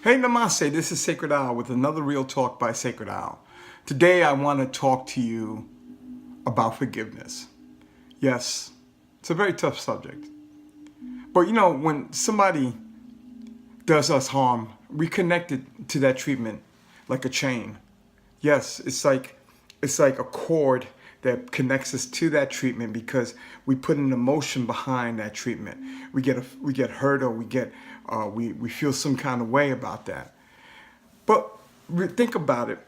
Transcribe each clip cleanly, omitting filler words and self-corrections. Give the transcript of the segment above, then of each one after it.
Hey, Namaste, this is Sacredowl with another Real Talk by Sacredowl. Today I want to talk to you about forgiveness. Yes, it's a very tough subject. But you know, when somebody does us harm, we connect it to that treatment like a chain. Yes, it's like a cord that connects us to that treatment because we put an emotion behind that treatment. We get hurt, or we feel some kind of way about that. But think about it.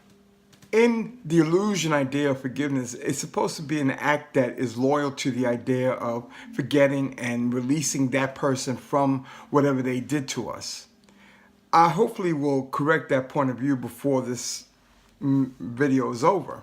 In the illusion idea of forgiveness, it's supposed to be an act that is loyal to the idea of forgetting and releasing that person from whatever they did to us. I hopefully will correct that point of view before this video is over.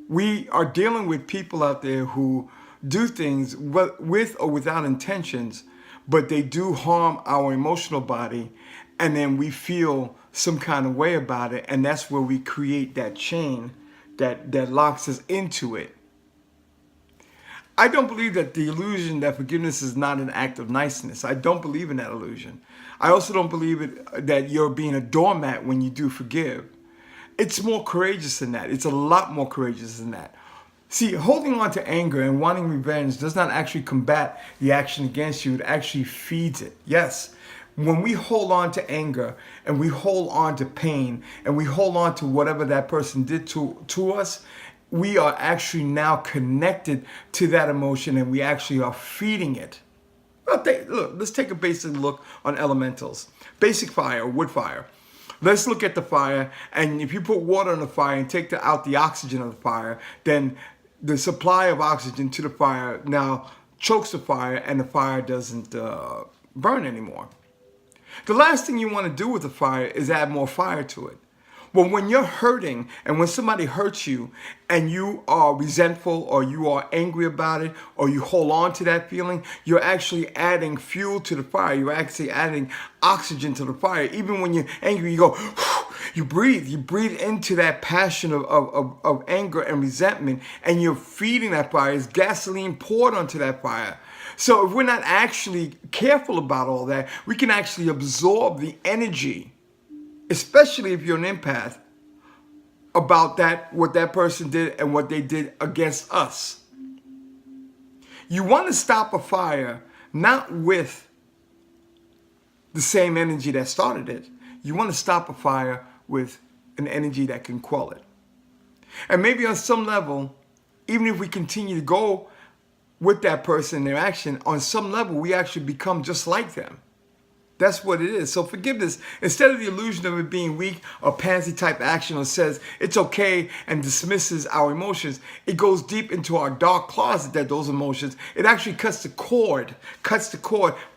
We are dealing with people out there who do things with or without intentions, but they do harm our emotional body, and then we feel some kind of way about it, and that's where we create that chain that locks us into it. I don't believe that the illusion that forgiveness is not an act of niceness. I don't believe in that illusion. I also don't believe that you're being a doormat when you do forgive. It's more courageous than that. It's a lot more courageous than that. See, holding on to anger and wanting revenge does not actually combat the action against you. It actually feeds it. Yes, when we hold on to anger and we hold on to pain and we hold on to whatever that person did to us, we are actually now connected to that emotion, and we actually are feeding it. Look, let's take a basic look on elementals. Basic fire, wood fire. Let's look at the fire, and if you put water on the fire and take out the oxygen of the fire, then the supply of oxygen to the fire now chokes the fire, and the fire doesn't burn anymore. The last thing you want to do with the fire is add more fire to it. Well, when you're hurting and when somebody hurts you and you are resentful or you are angry about it or you hold on to that feeling, you're actually adding fuel to the fire. You're actually adding oxygen to the fire. Even when you're angry, you go, you breathe into that passion of anger and resentment, and you're feeding that fire. It's gasoline poured onto that fire. So if we're not actually careful about all that, we can actually absorb the energy, especially if you're an empath, about what that person did and what they did against us. You want to stop a fire not with the same energy that started it. You want to stop a fire with an energy that can quell it. And maybe on some level, even if we continue to go with that person in their action, on some level we actually become just like them. That's what it is. So forgiveness, instead of the illusion of it being weak or pansy type action, or says it's okay and dismisses our emotions, it goes deep into our dark closet, that those emotions, it actually cuts the cord,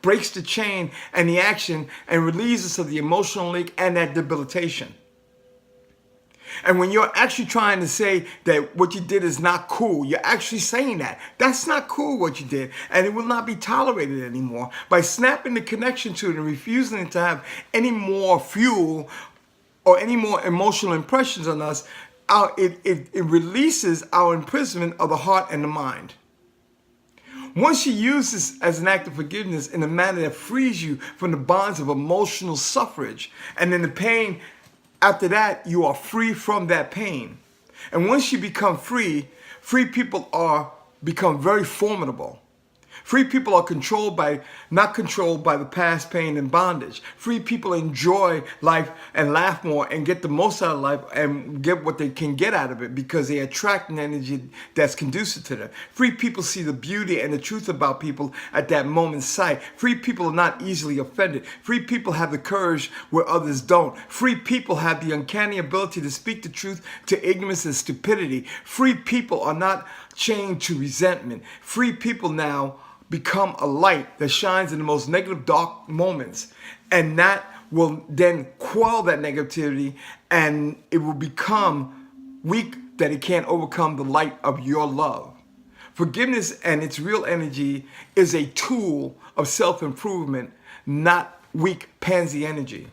breaks the chain and the action, and relieves us of the emotional link and that debilitation. And when you're actually trying to say that what you did is not cool, you're actually saying that. That's not cool what you did, and it will not be tolerated anymore. By snapping the connection to it and refusing to have any more fuel or any more emotional impressions on us, it releases our imprisonment of the heart and the mind. Once you use this as an act of forgiveness in a manner that frees you from the bonds of emotional suffrage, and then the pain, after that, you are free from that pain. And once you become free, free people become very formidable. Free people are not controlled by the past pain and bondage. Free people enjoy life and laugh more and get the most out of life and get what they can get out of it because they attract an energy that's conducive to them. Free people see the beauty and the truth about people at that moment's sight. Free people are not easily offended. Free people have the courage where others don't. Free people have the uncanny ability to speak the truth to ignorance and stupidity. Free people are not chained to resentment. Free people now become a light that shines in the most negative, dark moments, and that will then quell that negativity, and it will become weak that it can't overcome the light of your love. Forgiveness and its real energy is a tool of self-improvement, not weak pansy energy.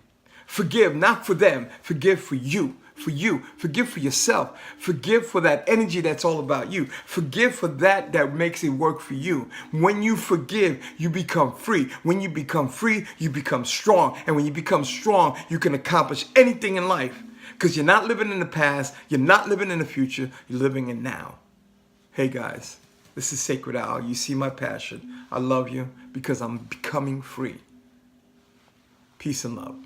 Forgive, not for them, forgive for you. for you. Forgive for yourself. Forgive for that energy that's all about you. Forgive for that makes it work for you. When you forgive, you become free. When you become free, you become strong. And when you become strong, you can accomplish anything in life. Because you're not living in the past, you're not living in the future, you're living in now. Hey guys, this is Sacredowl. You see my passion. I love you because I'm becoming free. Peace and love.